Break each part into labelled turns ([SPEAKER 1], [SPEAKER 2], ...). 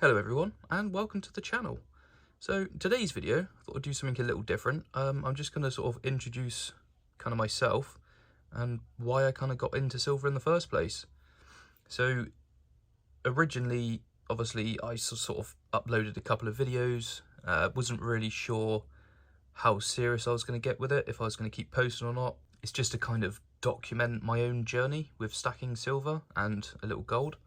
[SPEAKER 1] Hello everyone and welcome to the channel. So today's video, I thought I'd do something a little different. I'm just going to sort of introduce kind of myself and why I kind of got into silver in the first place. So originally, obviously, I sort of uploaded a couple of videos, wasn't really sure how serious I was going to get with it, if I was going to keep posting or not. It's just to kind of document my own journey with stacking silver and a little gold.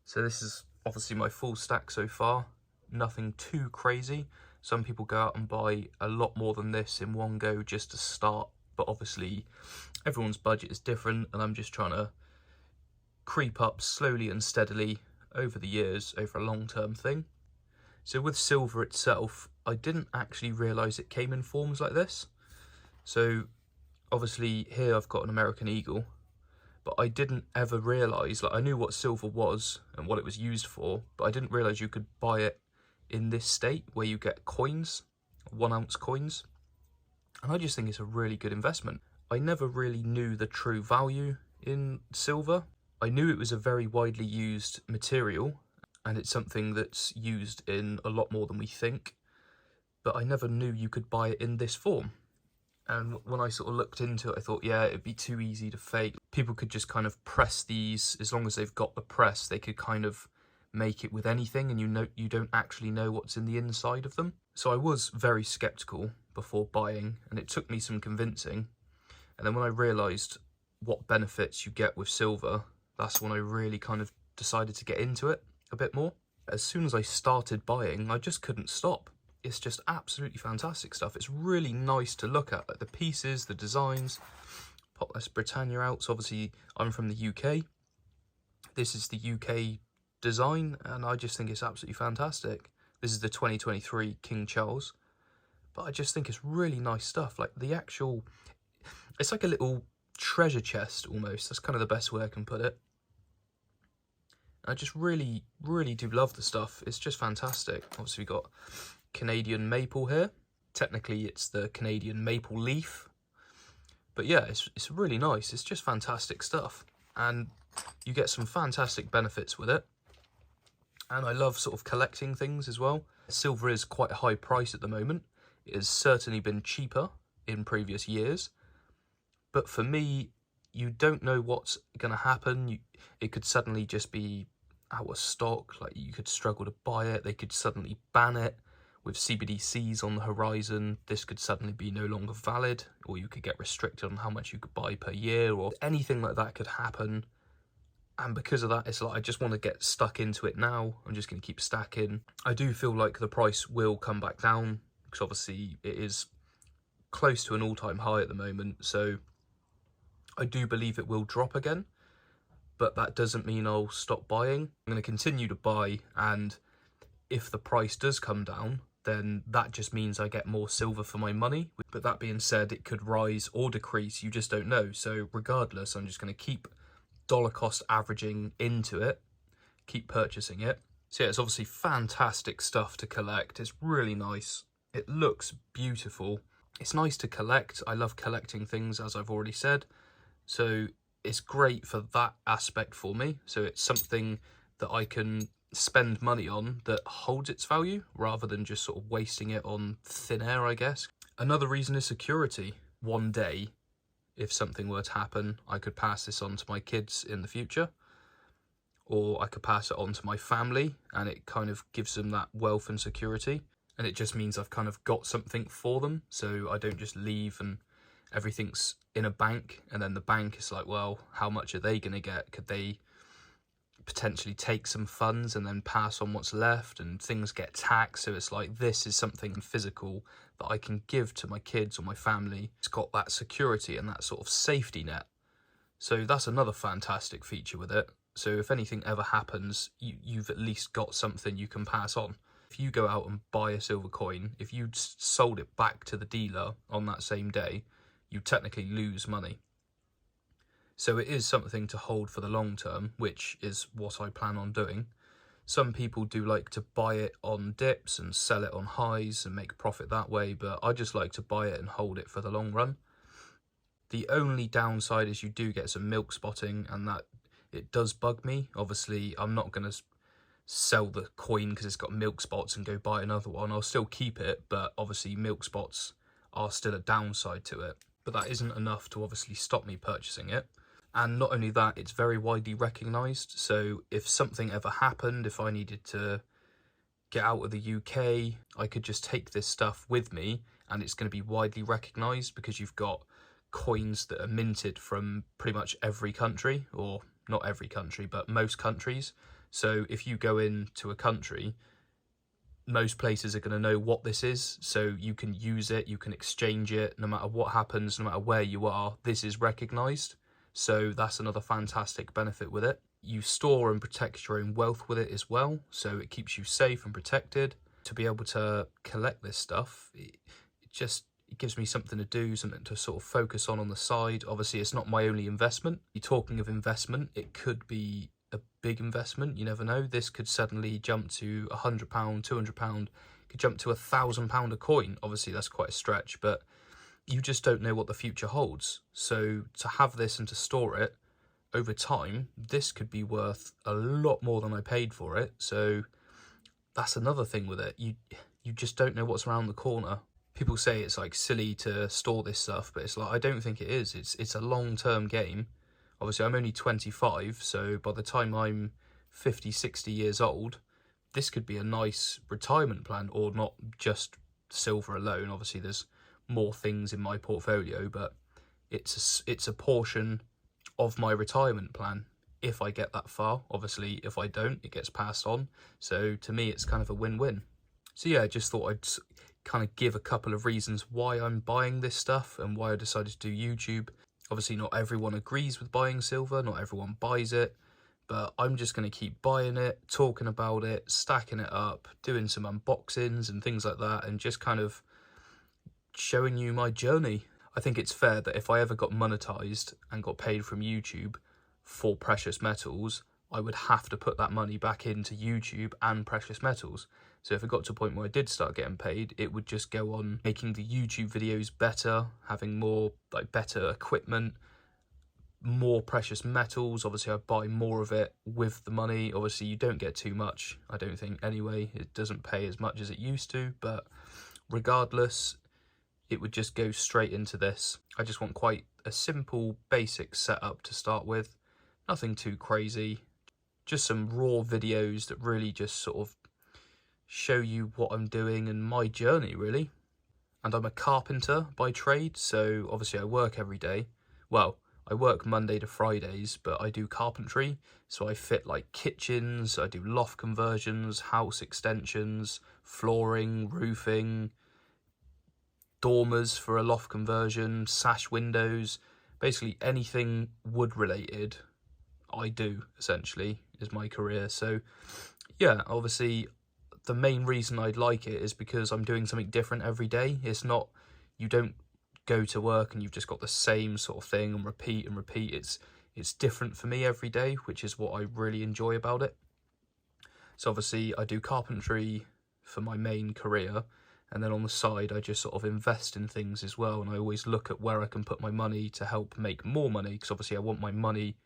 [SPEAKER 1] So this is obviously my full stack so far, nothing too crazy. Some people go out and buy a lot more than this in one go just to start, but obviously everyone's budget is different and I'm just trying to creep up slowly and steadily over the years, over a long-term thing. So with silver itself, I didn't actually realise it came in forms like this. So obviously here I've got an American Eagle, but I didn't ever realise, like I knew what silver was and what it was used for, but I didn't realise you could buy it in this state where you get coins, 1 ounce coins. And I just think it's a really good investment. I never really knew the true value in silver. I knew it was a very widely used material and it's something that's used in a lot more than we think, but I never knew you could buy it in this form. And when I sort of looked into it, I thought, yeah, it'd be too easy to fake. People could just kind of press these, as long as they've got the press, they could kind of make it with anything, and you don't actually know what's in the inside of them. So I was very skeptical before buying, and it took me some convincing. And then when I realised what benefits you get with silver, that's when I really kind of decided to get into it a bit more. As soon as I started buying, I just couldn't stop. It's just absolutely fantastic stuff. It's really nice to look at, like the pieces, the designs. Pop this Britannia out. So obviously I'm from the UK. This is the UK design and I just think it's absolutely fantastic. This is the 2023 King Charles. But I just think it's really nice stuff. Like the actual, it's like a little treasure chest almost. That's kind of the best way I can put it. I just really do love the stuff. It's just fantastic. Obviously we've got Canadian maple here. Technically it's the Canadian maple leaf, but yeah, it's really nice. It's just fantastic stuff and you get some fantastic benefits with it. And I love sort of collecting things as well. Silver is quite a high price at the moment. It has certainly been cheaper in previous years, but for me, you don't know what's going to happen. It could suddenly just be out of stock, like you could struggle to buy it. They could suddenly ban it. With CBDCs on the horizon, this could suddenly be no longer valid, or you could get restricted on how much you could buy per year, or anything like that could happen. And because of that, it's like I just want to get stuck into it now. I'm just going to keep stacking. I do feel like the price will come back down, because obviously it is close to an all-time high at the moment, so I do believe it will drop again, but that doesn't mean I'll stop buying. I'm going to continue to buy, and if the price does come down, then that just means I get more silver for my money. But that being said, it could rise or decrease, you just don't know. So regardless, I'm just going to keep dollar cost averaging into it, keep purchasing it. So yeah, it's obviously fantastic stuff to collect. It's really nice. It looks beautiful. It's nice to collect. I love collecting things, as I've already said. So it's great for that aspect for me. So it's something that I can spend money on that holds its value rather than just sort of wasting it on thin air, I guess. Another reason is security. One day, if something were to happen, I could pass this on to my kids in the future, or I could pass it on to my family, and it kind of gives them that wealth and security. And it just means I've kind of got something for them, so I don't just leave and everything's in a bank, and then the bank is like, well, how much are they going to get? Could they potentially take some funds and then pass on what's left, and things get taxed? So it's like, this is something physical that I can give to my kids or my family. It's got that security and that sort of safety net. So that's another fantastic feature with it. So if anything ever happens, you've at least got something you can pass on. If you go out and buy a silver coin, if you sold it back to the dealer on that same day, you technically lose money. So it is something to hold for the long term, which is what I plan on doing. Some people do like to buy it on dips and sell it on highs and make profit that way, but I just like to buy it and hold it for the long run. The only downside is you do get some milk spotting, and that it does bug me. Obviously, I'm not going to sell the coin because it's got milk spots and go buy another one. I'll still keep it, but obviously milk spots are still a downside to it. But that isn't enough to obviously stop me purchasing it. And not only that, it's very widely recognised. So if something ever happened, if I needed to get out of the UK, I could just take this stuff with me and it's going to be widely recognised because you've got coins that are minted from pretty much every country, or not every country, but most countries. So if you go into a country, most places are going to know what this is, so you can use it, you can exchange it, no matter what happens, no matter where you are, this is recognised. So that's another fantastic benefit with it. You store and protect your own wealth with it as well, so it keeps you safe and protected. To be able to collect this stuff, it gives me something to do, something to sort of focus on the side. Obviously, it's not my only investment. You're talking of investment, it could be a big investment, you never know. This could suddenly jump to £100, £200, could jump to £1,000 a coin. Obviously, that's quite a stretch, but you just don't know what the future holds. So to have this and to store it over time, this could be worth a lot more than I paid for it. So that's another thing with it. You just don't know what's around the corner. People say it's like silly to store this stuff, but it's like, I don't think it is. It's a long-term game. Obviously, I'm only 25, so by the time I'm 50, 60 years old, this could be a nice retirement plan, or not just silver alone. Obviously, there's more things in my portfolio, but it's a portion of my retirement plan if I get that far. Obviously, if I don't, it gets passed on. So to me, it's kind of a win-win. So yeah, I just thought I'd kind of give a couple of reasons why I'm buying this stuff and why I decided to do YouTube. Obviously, not everyone agrees with buying silver, not everyone buys it, but I'm just going to keep buying it, talking about it, stacking it up, doing some unboxings and things like that, and just kind of showing you my journey. I think it's fair that if I ever got monetized and got paid from YouTube for precious metals, I would have to put that money back into YouTube and precious metals. So if it got to a point where I did start getting paid, it would just go on making the YouTube videos better, having more, like, better equipment, more precious metals. Obviously, I'd buy more of it with the money. Obviously, you don't get too much, I don't think, anyway. It doesn't pay as much as it used to, but regardless, it would just go straight into this. I just want quite a simple, basic setup to start with. Nothing too crazy. Just some raw videos that really just sort of show you what I'm doing and my journey, really. And I'm a carpenter by trade, so obviously I work every day. Well, I work Monday to Fridays, but I do carpentry, so I fit like kitchens, I do loft conversions, house extensions, flooring, roofing, dormers for a loft conversion, sash windows, basically anything wood related I do, essentially, is my career. So yeah, obviously the main reason I'd like it is because I'm doing something different every day. It's not, you don't go to work and you've just got the same sort of thing and repeat and repeat. It's different for me every day, which is what I really enjoy about it. So obviously I do carpentry for my main career, and then on the side I just sort of invest in things as well, and I always look at where I can put my money to help make more money, because obviously I want my money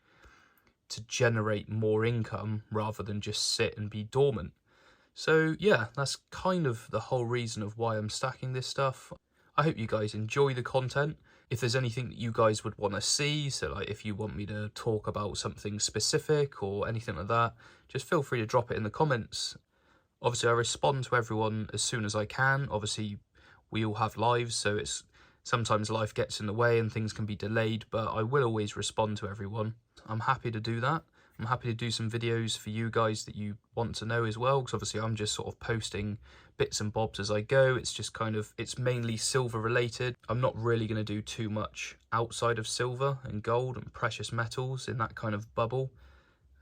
[SPEAKER 1] to generate more income rather than just sit and be dormant. So yeah, that's kind of the whole reason of why I'm stacking this stuff. I hope you guys enjoy the content. If there's anything that you guys would want to see, so like if you want me to talk about something specific or anything like that, just feel free to drop it in the comments. Obviously I respond to everyone as soon as I can. Obviously we all have lives, so sometimes life gets in the way and things can be delayed, but I will always respond to everyone. I'm happy to do that. I'm happy to do some videos for you guys that you want to know as well, because obviously I'm just sort of posting bits and bobs as I go. It's just kind of, it's mainly silver related. I'm not really going to do too much outside of silver and gold and precious metals in that kind of bubble.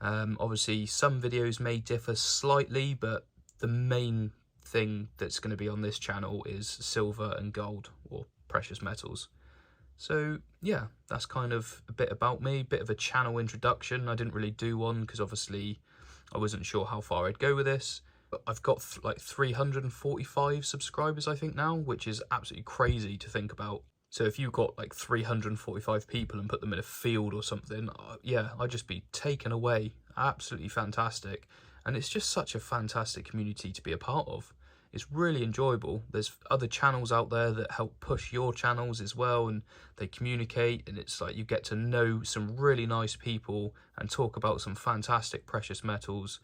[SPEAKER 1] Obviously some videos may differ slightly, but the main thing that's going to be on this channel is silver and gold, or precious metals. So yeah, that's kind of a bit about me, bit of a channel introduction. I didn't really do one because obviously I wasn't sure how far I'd go with this. But I've got like 345 subscribers I think now, which is absolutely crazy to think about. So if you got like 345 people and put them in a field or something, yeah, I'd just be taken away. Absolutely fantastic. and it's just such a fantastic community to be a part of. It's really enjoyable. There's other channels out there that help push your channels as well, and they communicate, and it's like you get to know some really nice people and talk about some fantastic precious metals.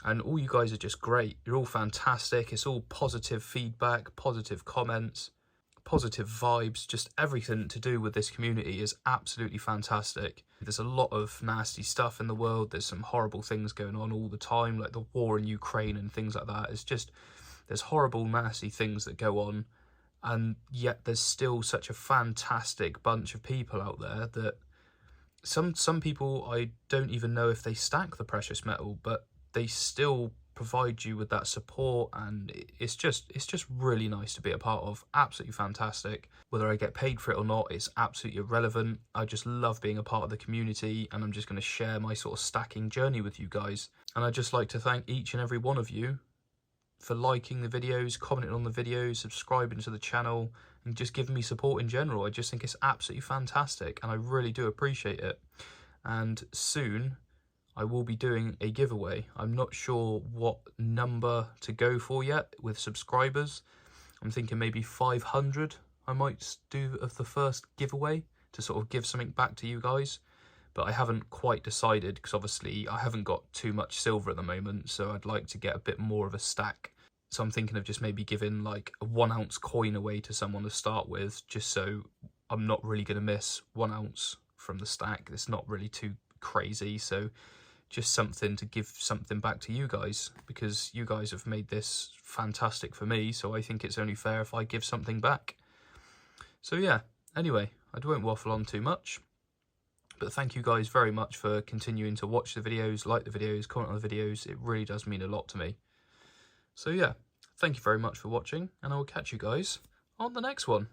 [SPEAKER 1] And all you guys are just great. You're all fantastic. It's all positive feedback, positive comments, positive vibes. Just everything to do with this community is absolutely fantastic. There's a lot of nasty stuff in the world. There's some horrible things going on all the time, like the war in Ukraine and things like that. It's just, there's horrible, nasty things that go on. And yet there's still such a fantastic bunch of people out there that some people, I don't even know if they stack the precious metal, but they still provide you with that support, and it's just really nice to be a part of. Absolutely fantastic. Whether I get paid for it or not, it's absolutely irrelevant. I just love being a part of the community, and I'm just going to share my sort of stacking journey with you guys. And I'd just like to thank each and every one of you for liking the videos, commenting on the videos, subscribing to the channel, and just giving me support in general. I just think it's absolutely fantastic, and I really do appreciate it. And soon I will be doing a giveaway. I'm not sure what number to go for yet with subscribers. I'm thinking maybe 500 I might do of the first giveaway to sort of give something back to you guys. But I haven't quite decided, because obviously I haven't got too much silver at the moment, so I'd like to get a bit more of a stack. So I'm thinking of just maybe giving like a 1 ounce coin away to someone to start with, just so I'm not really going to miss 1 ounce from the stack. It's not really too crazy, so just something to give something back to you guys, because you guys have made this fantastic for me, so I think it's only fair if I give something back. So yeah, anyway, I won't waffle on too much, but thank you guys very much for continuing to watch the videos, like the videos, comment on the videos. It really does mean a lot to me. So yeah, thank you very much for watching, and I will catch you guys on the next one.